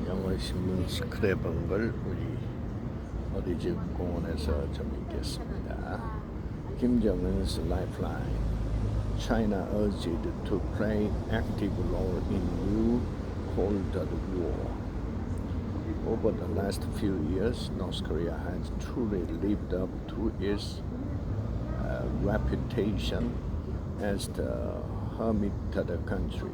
최근영어신문 스크랩은 걸 우리 어린이집 공원에서 좀 읽겠습니다. 김정은's lifeline. China urged to play active role in new Cold War. Over the last few years, North Korea has truly lived up to its reputation as the hermited country.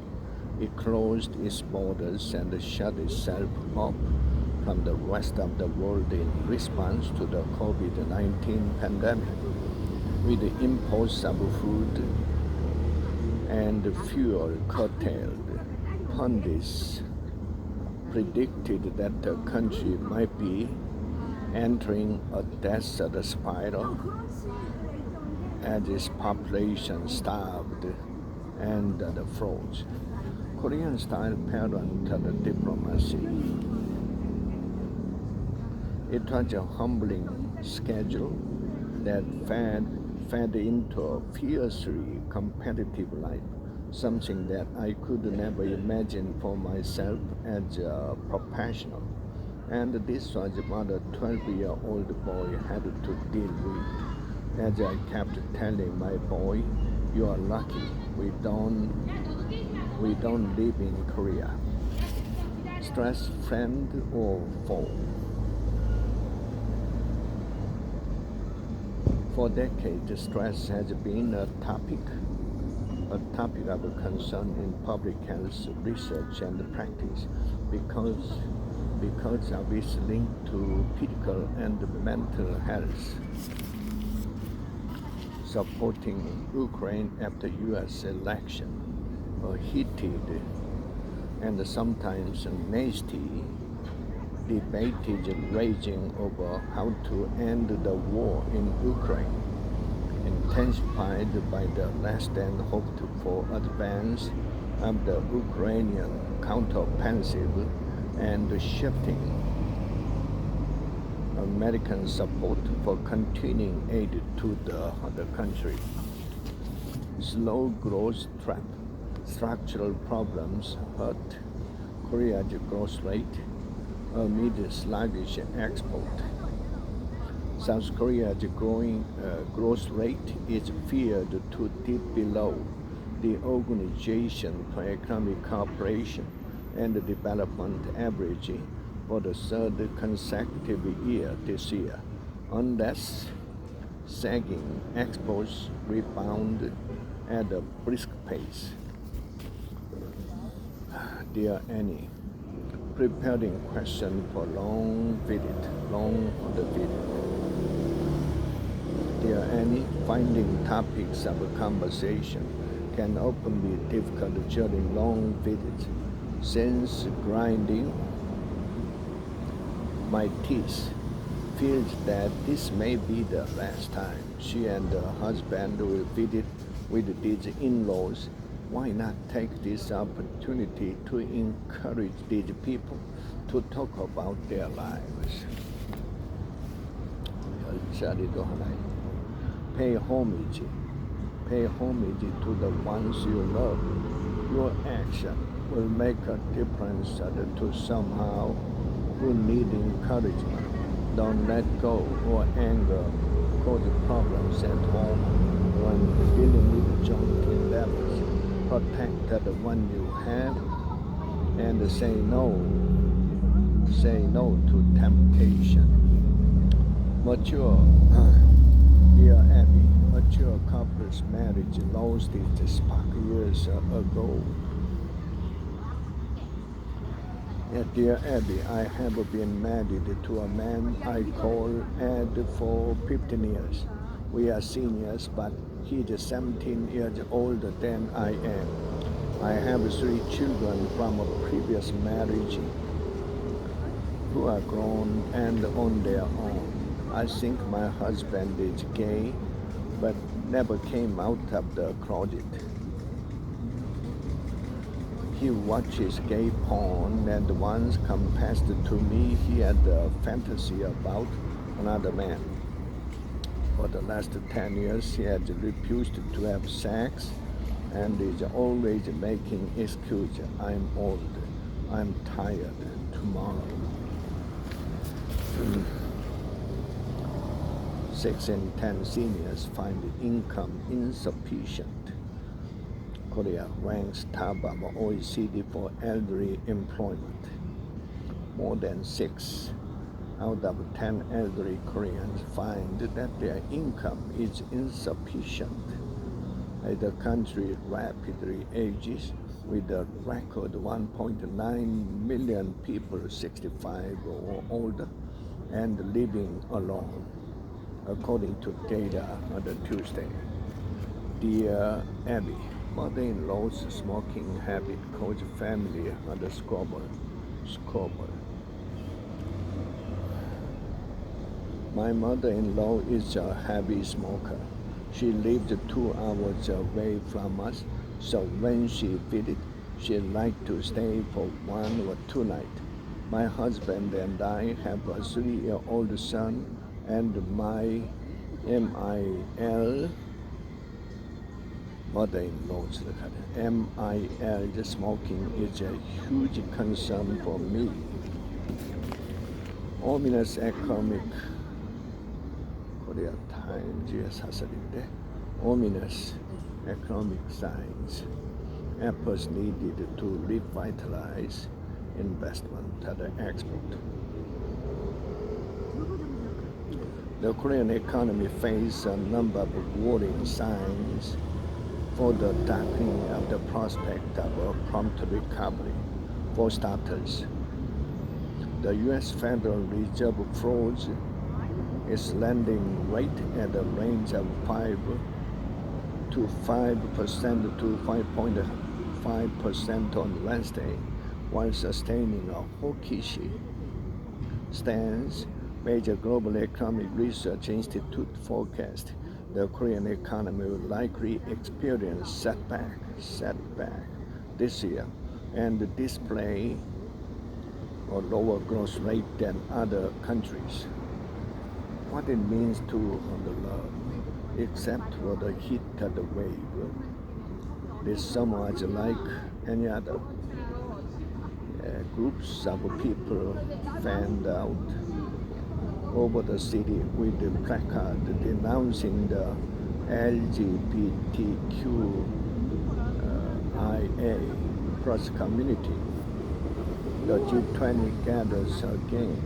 It closed its borders and shut itself off from the rest of the world in response to the COVID-19 pandemic. With the imports of food and fuel curtailed, pundits predicted that the country might be entering a death spiral as its population starved and froze. Korean-style parent diplomacy. It was a humbling schedule that fed into a fiercely competitive life, something that I could never imagine for myself as a professional. And this was what a 12-year-old boy had to deal with. As I kept telling my boy, "You are lucky. We don't live in Korea." Stress, friend or foe? For decades, stress has been a topic of concern in public health research and practice because of its link to physical and mental health. Supporting Ukraine after U.S. election, a heated and sometimes nasty debate is raging over how to end the war in Ukraine, intensified by the less than hoped for advance of the Ukrainian counteroffensive and shifting American support for continuing aid to the country. Slow growth trap. Structural problems hurt Korea's growth rate amid sluggish export. South Korea's growth rate is feared to dip below the Organization for Economic Cooperation and Development average for the third consecutive year this year, unless sagging exports rebound at a brisk pace. Dear Annie, preparing question for long visit. Dear Annie, finding topics of conversation can often be difficult during long visits. Since grinding my teeth, feels that this may be the last time she and her husband will visit with these in-laws. Why not take this opportunity to encourage these people to talk about their lives? 열자리도 하나. Pay homage to the ones you love. Your action will make a difference to somehow who need encouragement. Don't let go or anger cause problems at home when dealing with joint endeavors. Protect the one you have and say no to temptation. Dear Abby, mature couple's marriage lost its spark years ago. Dear Abby, I have been married to a man I call Ed for 15 years. We are seniors, but he is 17 years older than I am. I have 3 children from a previous marriage who are grown and on their own. I think my husband is gay, but never came out of the closet. He watches gay porn and once confessed to me he had a fantasy about another man. For the last 10 years, he has refused to have sex and is always making excuses. I'm old. I'm tired. Tomorrow. 6 in 10 seniors find income insufficient. Korea ranks top of OECD for elderly employment. More than 6 out of 10 elderly Koreans find that their income is insufficient. As the country rapidly ages, with a record 1.9 million people 65 or older and living alone, according to data on the Tuesday. Dear Abby, mother-in-law's smoking habit caused family on the scoreboard. My mother-in-law is a heavy smoker. She lived 2 hours away from us, so when she visited, she liked to stay for 1 or 2 nights. My husband and I have a 3-year-old son, and my mother-in-law's MIL smoking is a huge concern for me. Ominous economic 코리아 타임즈의 사설인데 ominous economic signs. Efforts needed to revitalize investment and export. The Korean economy faces a number of warning signs for the darkening of the prospect of a prompt recovery. For starters, the U.S. Federal Reserve froze its lending rate at a range of 5% to 5.5% on Wednesday, while sustaining a hawkish stance. Major global economic research institute forecast the Korean economy will likely experience setback this year and display a lower growth rate than other countries. What it means to unlearn, except for the heat of the wave, this summer is like any other. Groups of people fanned out over the city with the placard denouncing the LGBTQIA plus community. The G20 gathers again.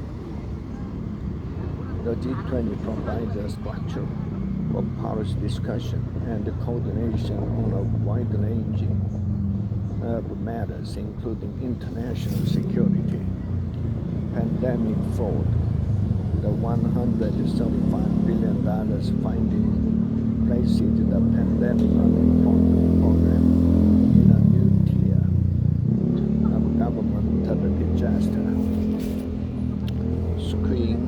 The G20 provides a structure for policy discussion and coordination on a wide range of matters, including international security, pandemic fraud, the $135 billion funding places the pandemic unemployment program in a new tier of governmental disaster. Screen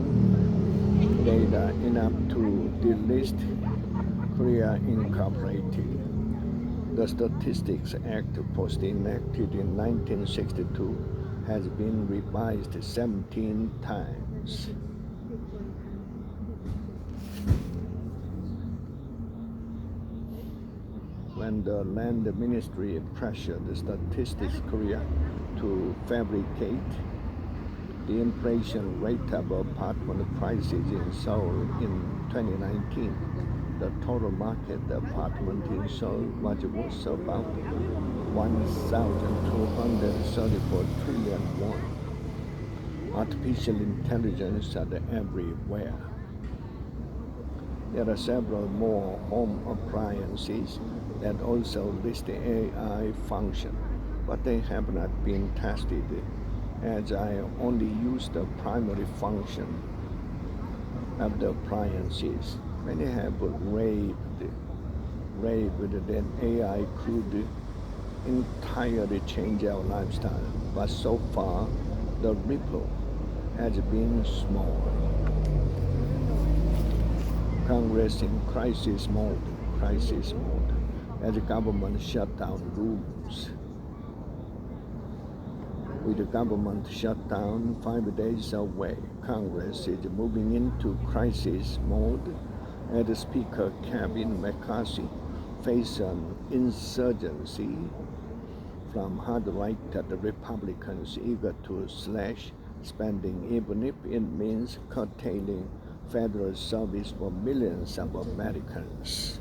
data enough to delist Korea Incorporated. The Statistics Act, first enacted in 1962, has been revised 17 times. When the Land Ministry pressured Statistics Korea to fabricate the inflation rate of apartment prices in Seoul in 2019, the total market apartment in Seoul was worth about 1,234 trillion won. Artificial intelligence is everywhere. There are several more home appliances that also list the AI function, but they have not been tested, as I only use the primary function of the appliances. Many have raved that AI could entirely change our lifestyle, but so far the ripple has been small. Congress in crisis mode, as the government shutdown looms. With the government shutdown 5 days away, Congress is moving into crisis mode as Speaker Kevin McCarthy faces an insurgency from hard-right Republicans eager to slash spending, even if it means curtailing federal service for millions of Americans.